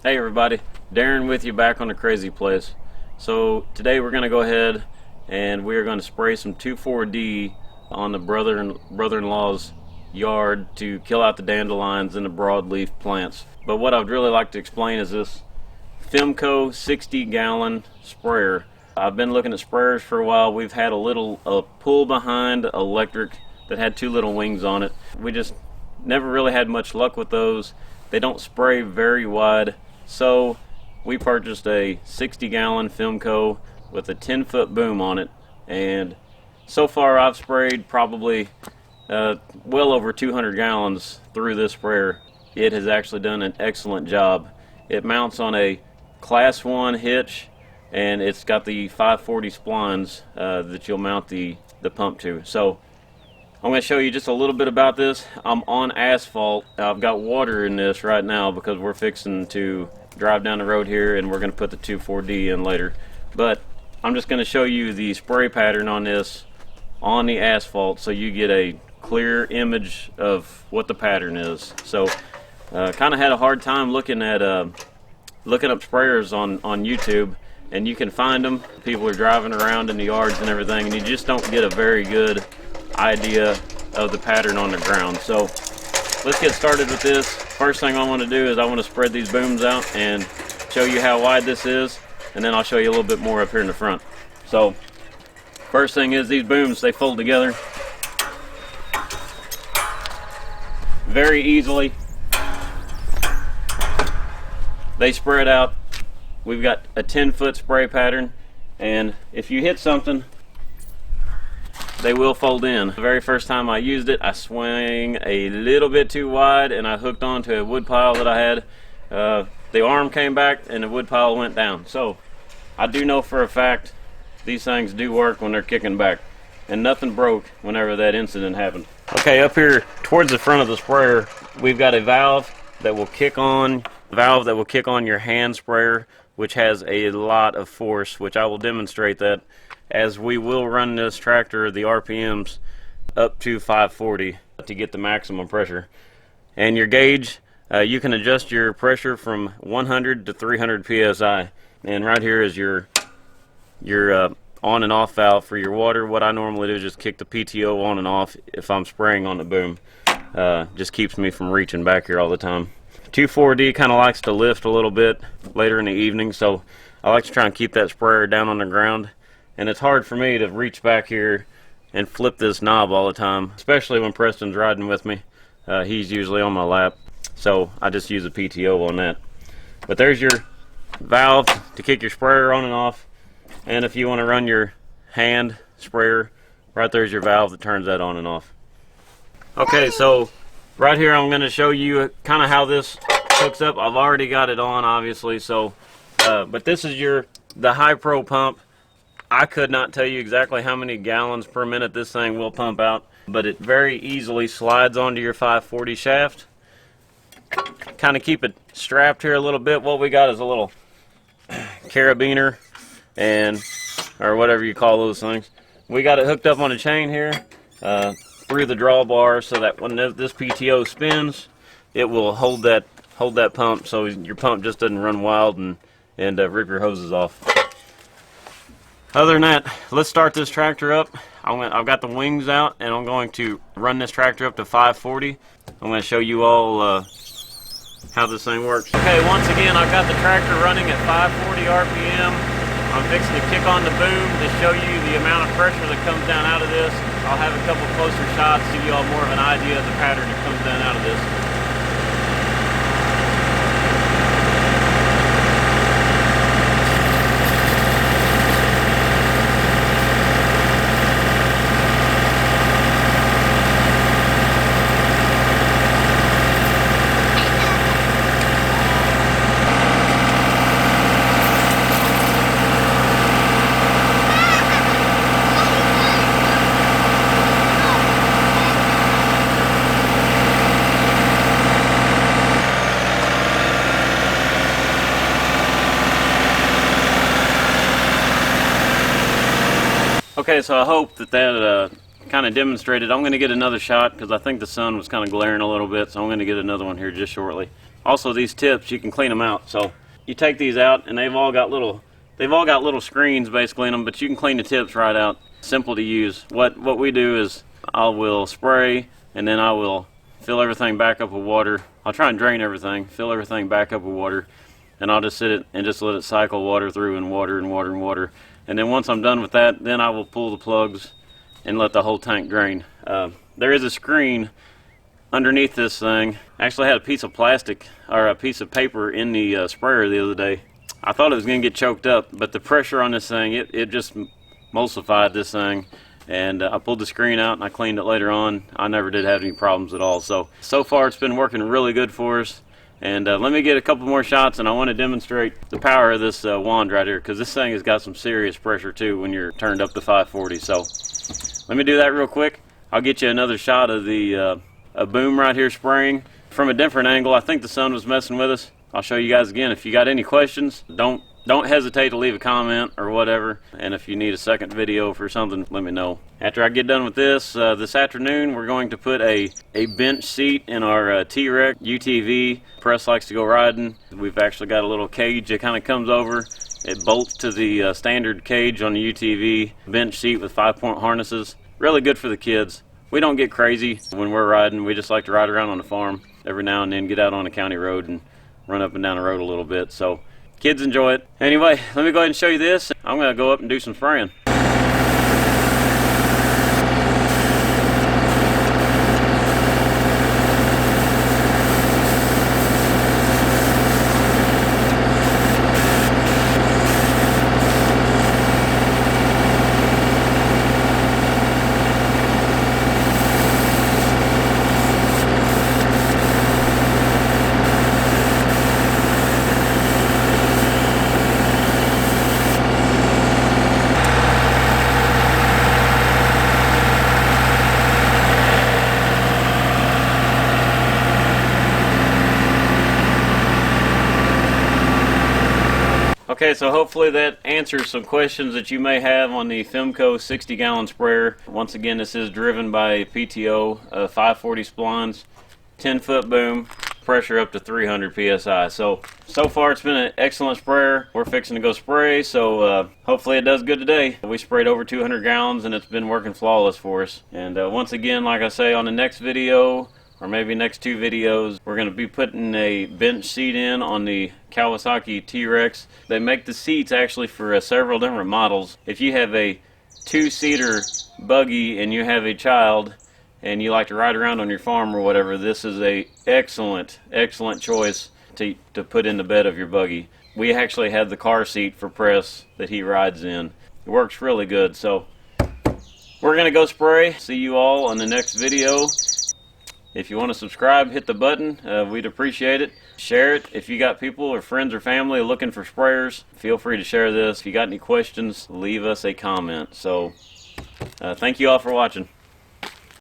Hey everybody, Darren with you back on the Crazy Place. So today we're going to go ahead and we are going to spray some 2,4-D on the brother-in-law's yard to kill out the dandelions and the broadleaf plants. But what I'd really like to explain is this Fimco 60-gallon sprayer. I've been looking at sprayers for a while. We've had a pull behind electric that had two little wings on it. We just never really had much luck with those. They don't spray very wide. So we purchased a 60-gallon Fimco with a 10-foot boom on it, and so far I've sprayed probably well over 200 gallons through this sprayer. It has actually done an excellent job. It mounts on a class 1 hitch, and it's got the 540 splines that you'll mount the pump to. So I'm going to show you just a little bit about this. I'm on asphalt. I've got water in this right now because we're fixing to drive down the road here and we're going to put the 2,4-D in later. But I'm just going to show you the spray pattern on this on the asphalt so you get a clear image of what the pattern is. So kind of had a hard time looking up sprayers on YouTube, and you can find them. People are driving around in the yards and everything, and you just don't get a very good idea of the pattern on the ground. So let's get started with this. First thing I want to do is I want to spread these booms out and show you how wide this is, and then I'll show you a little bit more up here in the front. So first thing is these booms, they fold together very easily. They spread out. We've got a 10-foot spray pattern, and if you hit something, they will fold in. The very first time I used it, I swung a little bit too wide and I hooked onto a wood pile that I had. The arm came back and the wood pile went down. So I do know for a fact these things do work when they're kicking back, and nothing broke whenever that incident happened. Okay, up here towards the front of the sprayer, we've got a valve that will kick on your hand sprayer, which has a lot of force, which I will demonstrate that as we will run this tractor the RPMs up to 540 to get the maximum pressure. And your gauge, you can adjust your pressure from 100 to 300 psi. And right here is your on and off valve for your water. What I normally do is just kick the PTO on and off if I'm spraying on the boom. Just keeps me from reaching back here all the time. 2,4-D kind of likes to lift a little bit later in the evening, so I like to try and keep that sprayer down on the ground. And it's hard for me to reach back here and flip this knob all the time, especially when Preston's riding with me. He's usually on my lap, so I just use a PTO on that. But there's your valve to kick your sprayer on and off, and if you want to run your hand sprayer, right there's your valve that turns that on and off. Okay, so right here I'm going to show you kind of how this hooks up. I've already got it on, obviously, so but this is the High Pro pump. I could not tell you exactly how many gallons per minute this thing will pump out, but it very easily slides onto your 540 shaft. Kind of keep it strapped here a little bit. What we got is a little carabiner, or whatever you call those things. We got it hooked up on a chain here through the drawbar, so that when this PTO spins, it will hold that pump, so your pump just doesn't run wild and rip your hoses off. Other than that, let's start this tractor up. I've got the wings out, and I'm going to run this tractor up to 540. I'm going to show you all how this thing works. Okay, once again, I've got the tractor running at 540 RPM. I'm fixing to kick on the boom to show you the amount of pressure that comes down out of this. I'll have a couple closer shots to give you all more of an idea of the pattern that comes down out of this. Okay, so I hope that kind of demonstrated. I'm going to get another shot because I think the sun was kind of glaring a little bit, so I'm going to get another one here just shortly. Also, these tips, you can clean them out. So you take these out, and they've all got little screens basically in them, but you can clean the tips right out. Simple to use. What we do is I will spray, and then I will fill everything back up with water. I'll try and drain everything, fill everything back up with water, and I'll just sit it and just let it cycle water through and water and water and water. And then once I'm done with that, then I will pull the plugs and let the whole tank drain. There is a screen underneath this thing. I actually had a piece of plastic or a piece of paper in the sprayer the other day. I thought it was going to get choked up, but the pressure on this thing, it just emulsified this thing. And I pulled the screen out and I cleaned it later on. I never did have any problems at all. So far it's been working really good for us. And let me get a couple more shots, and I want to demonstrate the power of this wand right here, because this thing has got some serious pressure too when you're turned up to 540. So let me do that real quick. I'll get you another shot of the a boom right here spraying from a different angle. I think the sun was messing with us. I'll show you guys again. If you got any questions, don't hesitate to leave a comment or whatever. And if you need a second video for something, let me know. After I get done with this, this afternoon we're going to put a bench seat in our T-Rex UTV. Press likes to go riding. We've actually got a little cage that kind of comes over. It bolts to the standard cage on the UTV bench seat with 5-point harnesses. Really good for the kids. We don't get crazy when we're riding. We just like to ride around on the farm every now and then, get out on a county road and run up and down the road a little bit. So kids enjoy it. Anyway, let me go ahead and show you this. I'm going to go up and do some spraying. Okay, so hopefully that answers some questions that you may have on the Fimco 60-gallon sprayer. Once again, this is driven by PTO 540 splines, 10-foot boom, pressure up to 300 psi. So far it's been an excellent sprayer. We're fixing to go spray, so hopefully it does good today. We sprayed over 200 gallons and it's been working flawless for us. And once again, like I say, on the next video, or maybe next 2 videos, we're going to be putting a bench seat in on the Kawasaki T-Rex. They make the seats actually for several different models. If you have a 2-seater buggy and you have a child and you like to ride around on your farm or whatever, this is a excellent choice to put in the bed of your buggy. We actually have the car seat for Press that he rides in. It works really good. So we're going to go spray. See you all on the next video. If you want to subscribe, hit the button. We'd appreciate it. Share it. If you got people or friends or family looking for sprayers, feel free to share this. If you got any questions, leave us a comment. So thank you all for watching.